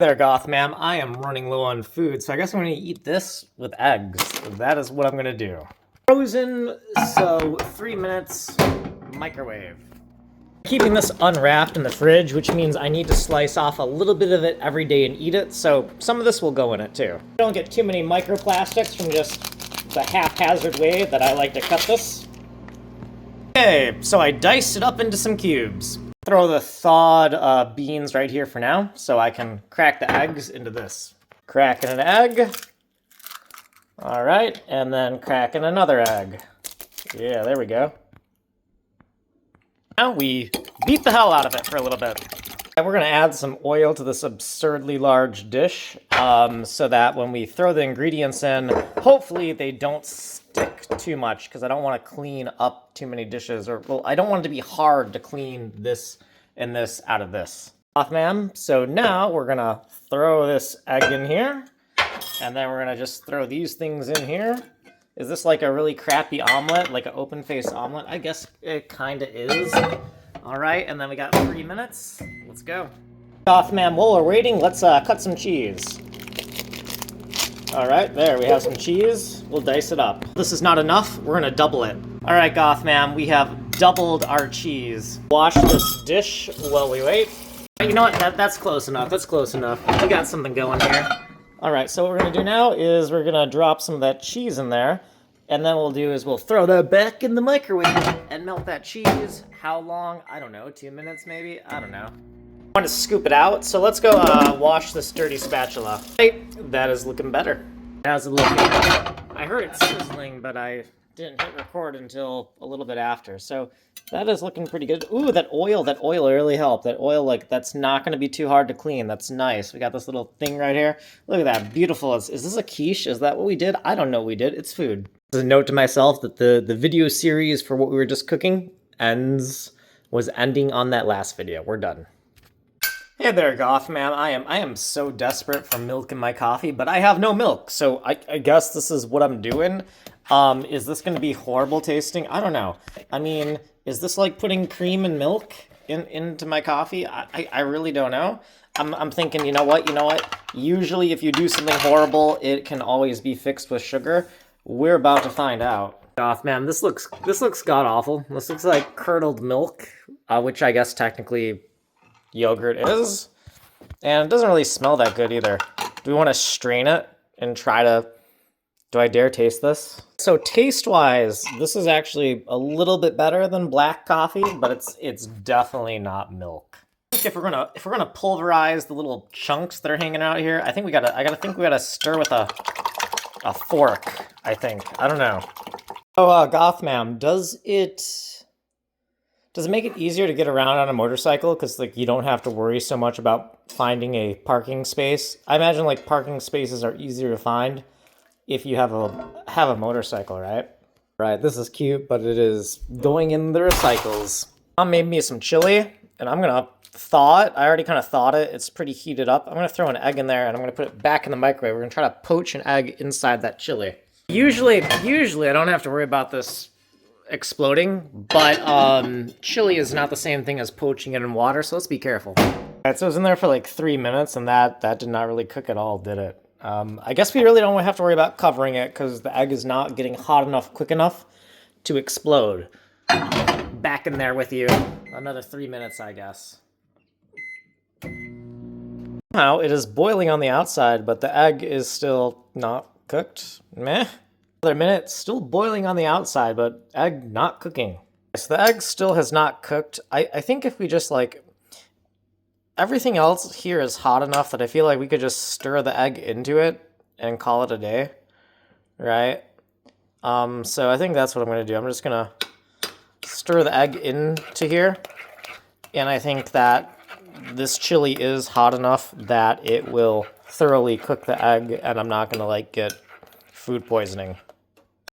There, Goth ma'am. I am running low on food, so I guess I'm going to eat this with eggs. That is what I'm going to do. Frozen, so 3 minutes, microwave. Keeping this unwrapped in the fridge, which means I need to slice off a little bit of it every day and eat it, so some of this will go in it too. Don't get too many microplastics from just the haphazard way that I like to cut this. Okay, so I diced it up into some cubes. Throw the thawed beans right here for now, so I can crack the eggs into this. Cracking an egg. All right, and then cracking another egg. Yeah, there we go. Now we beat the hell out of it for a little bit. And we're gonna add some oil to this absurdly large dish, so that when we throw the ingredients in, hopefully they don't stick too much, because I don't want to clean up too many dishes, or, well, I don't want it to be hard to clean this and this out of this. Ma'am. So now we're gonna throw this egg in here, and then we're gonna just throw these things in here. Is this like a really crappy omelet, like an open-faced omelet? I guess it kind of is. All right, and then we got 3 minutes. Let's go. Goth ma'am, while we're waiting, let's cut some cheese. All right, there, we have some cheese. We'll dice it up. This is not enough, we're gonna double it. All right, Goth ma'am, we have doubled our cheese. Wash this dish while we wait. You know what, that's close enough, that's close enough. We got something going here. All right, so what we're gonna do now is we're gonna drop some of that cheese in there, and then what we'll do is we'll throw that back in the microwave and melt that cheese. How long? I don't know, 2 minutes maybe? I don't know. I want to scoop it out, so let's go wash this dirty spatula. Hey, that is looking better. How's it looking? I heard it sizzling, but I didn't hit record until a little bit after, so that is looking pretty good. Ooh, that oil really helped. That oil, like, that's not going to be too hard to clean. That's nice. We got this little thing right here. Look at that, beautiful. Is this a quiche? Is that what we did? I don't know what we did. It's food. As a note to myself that the video series for what we were just cooking was ending on that last video. We're done. Hey there, Goth ma'am. I am so desperate for milk in my coffee, but I have no milk, so I guess this is what I'm doing. Is this going to be horrible tasting? I don't know. I mean, is this like putting cream and milk into my coffee? I really don't know. I'm thinking, you know what? Usually if you do something horrible, it can always be fixed with sugar. We're about to find out. Goth ma'am, this looks god-awful. This looks like curdled milk, which I guess technically yogurt is. And it doesn't really smell that good either. Do we want to strain it and try to... Do I dare taste this? So taste-wise, this is actually a little bit better than black coffee, but it's definitely not milk. If we're gonna pulverize the little chunks that are hanging out here, I think we gotta stir with a fork. I think. I don't know. Oh, Goth ma'am, does it make it easier to get around on a motorcycle? Because, like, you don't have to worry so much about finding a parking space. I imagine, like, parking spaces are easier to find if you have a motorcycle, right? Right, this is cute, but it is going in the recycles. Mom made me some chili, and I'm gonna thaw it. I already kind of thawed it. It's pretty heated up. I'm gonna throw an egg in there, and I'm gonna put it back in the microwave. We're gonna try to poach an egg inside that chili. Usually I don't have to worry about this exploding, but chili is not the same thing as poaching it in water, so let's be careful. All right, so it was in there for like 3 minutes, and that did not really cook at all, did it? I guess we really don't have to worry about covering it because the egg is not getting hot enough, quick enough to explode. Back in there with you. Another 3 minutes, I guess. Now it is boiling on the outside, but the egg is still not cooked. Meh. Another minute, still boiling on the outside, but egg not cooking. So the egg still has not cooked. I think if we just, like... Everything else here is hot enough that I feel like we could just stir the egg into it and call it a day, right? So I think that's what I'm going to do. I'm just going to stir the egg into here, and I think that this chili is hot enough that it will thoroughly cook the egg, and I'm not going to, like, get food poisoning.